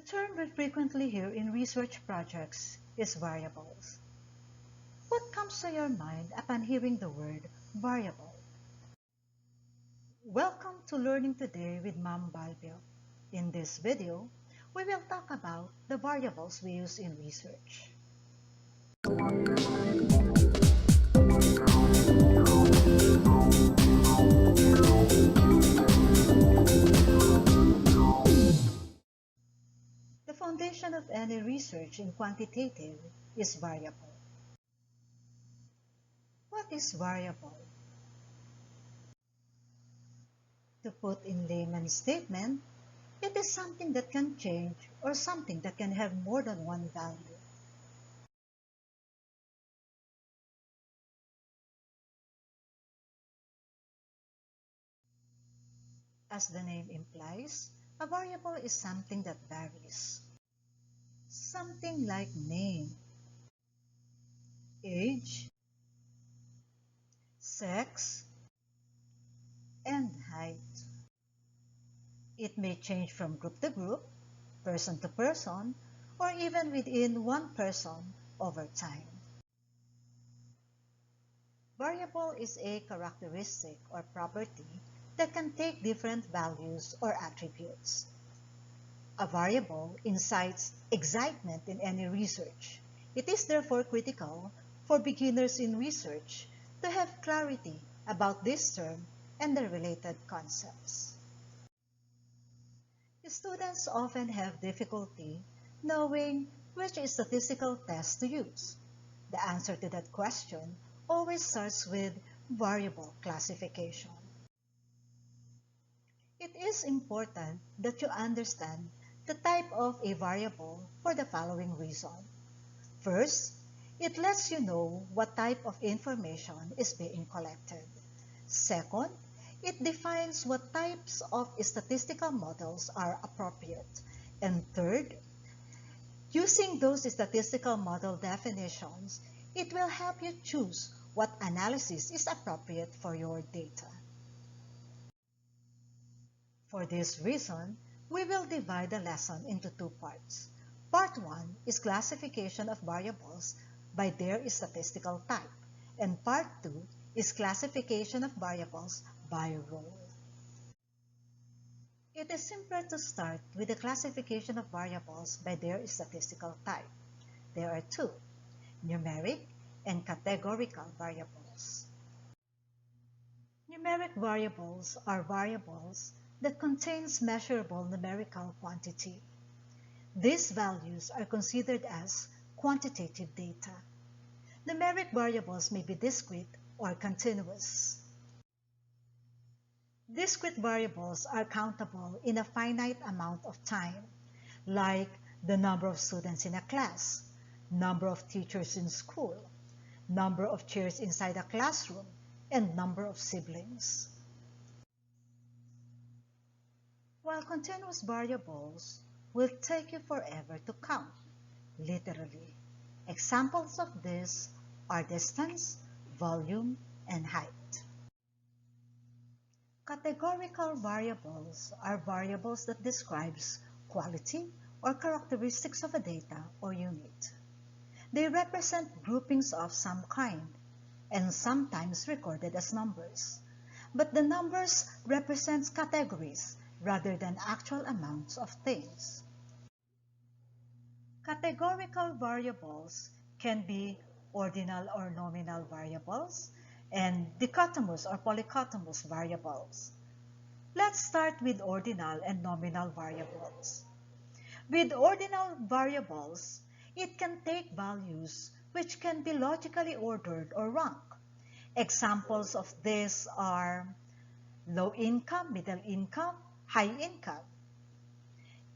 term we frequently hear in research projects is variables. What comes to your mind upon hearing the word variable? Welcome to Learning Today with Ma'am Balbio. In this video, we will talk about the variables we use in research. The foundation of any research in quantitative is variable. What is variable? To put in layman's statement, it is something that can change or something that can have more than one value. As the name implies, a variable is something that varies. Something like name, age, sex, and height. It may change from group to group, person to person, or even within one person over time. Variable is a characteristic or property that can take different values or attributes. A variable incites excitement in any research. It is therefore critical for beginners in research to have clarity about this term and the related concepts. Students often have difficulty knowing which statistical test to use. The answer to that question always starts with variable classification. It is important that you understand the type of a variable for the following reason. First, it lets you know what type of information is being collected. Second, it defines what types of statistical models are appropriate. And third, using those statistical model definitions, it will help you choose what analysis is appropriate for your data. For this reason, we will divide the lesson into two parts. Part 1 is classification of variables by their statistical type, and Part 2 is classification of variables by role. It is simpler to start with the classification of variables by their statistical type. There are two, numeric and categorical variables. Numeric variables are variables that contains measurable numerical quantity. These values are considered as quantitative data. Numeric variables may be discrete or continuous. Discrete variables are countable in a finite amount of time, like the number of students in a class, number of teachers in school, number of chairs inside a classroom, and number of siblings. While continuous variables will take you forever to count, literally. Examples of this are distance, volume, and height. Categorical variables are variables that describes quality or characteristics of a data or unit. They represent groupings of some kind and sometimes recorded as numbers. But the numbers represents categories rather than actual amounts of things. Categorical variables can be ordinal or nominal variables and dichotomous or polychotomous variables. Let's start with ordinal and nominal variables. With ordinal variables, it can take values which can be logically ordered or ranked. Examples of this are low income, middle income, high income.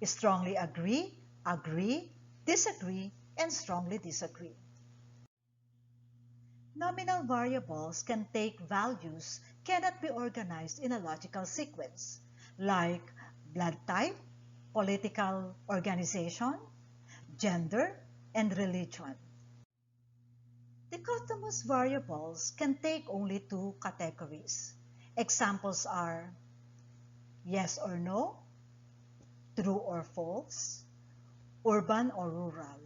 Strongly agree, agree, disagree, and strongly disagree. Nominal variables can take values cannot be organized in a logical sequence, like blood type, political organization, gender, and religion. Dichotomous variables can take only two categories. Examples are yes or no, true or false, urban or rural.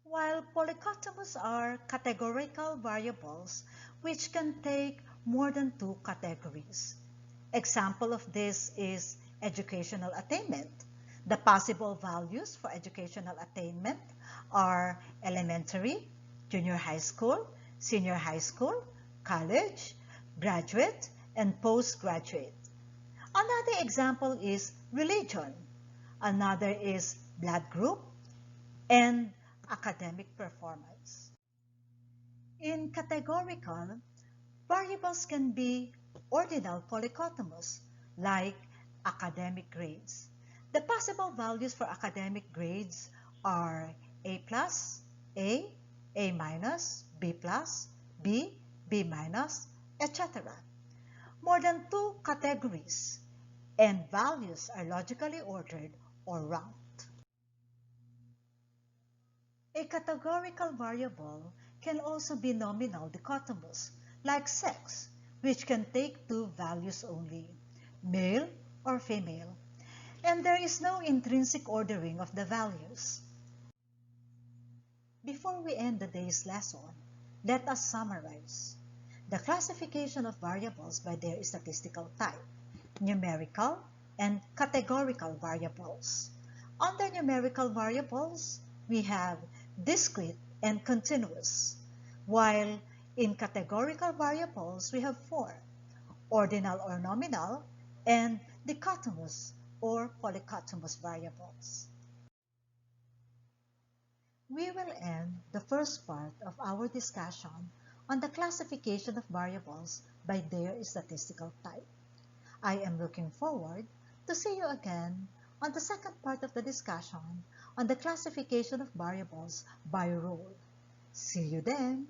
While polycotomous are categorical variables which can take more than two categories. Example of this is educational attainment. The possible values for educational attainment are elementary, junior high school, senior high school, college, graduate, and postgraduate. Another example is religion. Another is blood group and academic performance. In categorical, variables can be ordinal polycotomous, like academic grades. The possible values for academic grades are A+, A, A-, B+, B, B-, etc. More than two categories, and values are logically ordered or ranked. A categorical variable can also be nominal dichotomous, like sex, which can take two values only, male or female, and there is no intrinsic ordering of the values. Before we end the day's lesson, let us summarize the classification of variables by their statistical type, numerical and categorical variables. Under numerical variables, we have discrete and continuous, while in categorical variables, we have four, ordinal or nominal, and dichotomous or polycotomous variables. We will end the first part of our discussion on the classification of variables by their statistical type. I am looking forward to see you again on the second part of the discussion on the classification of variables by rule. See you then!